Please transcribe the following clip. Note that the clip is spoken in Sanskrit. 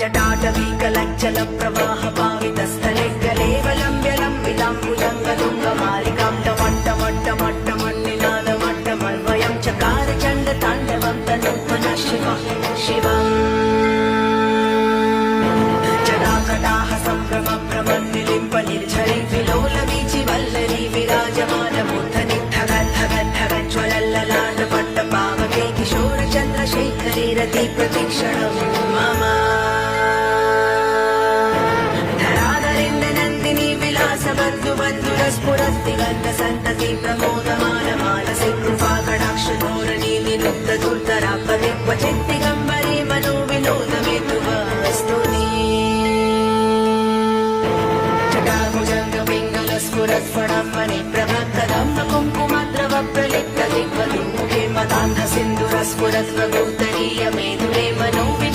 जटाटवीकलज्जल प्रवाह पावितस्थले गलेवलम्ब्यलम्बिताम्बुजङ्गतुङ्गमालिकां टमट्टमट्टमट्टमन्निनादमट्टमन्वयं चकार चण्डताण्डवं तनूत्मनः शिवम् जटाकटाह सम्भ्रमभ्रमन्निलिम्ब निर्झरि विलोलवीचि वल्लरी विराजमानमूर्धनि धगज्ज्वलल्ललाटपट्टपावके किशोरचन्द्रशेखरे रति प्रतीक्षणं मम धराधरेन्द्रनन्दिनी विलासबन्धुबन्धुरस्फुरद्दिगन्धसन्तति प्रमोदमानमानसे कृपाकटाक्षधोरणी निरुद्धदुर्धरापदे क्वचिद्दिगम्बरे मनोविनोदमेतुवस्तुनि जटाभुजङ्गपिङ्गलस्फुरत्फणं मणिप्रभक्तदम्ब कुङ्कुमद्रवप्रलिप्तदिग्वधूमुखे मदान्धसिन्धुरस्फुरत्वगोत्तरीयमेधुरे मनोवि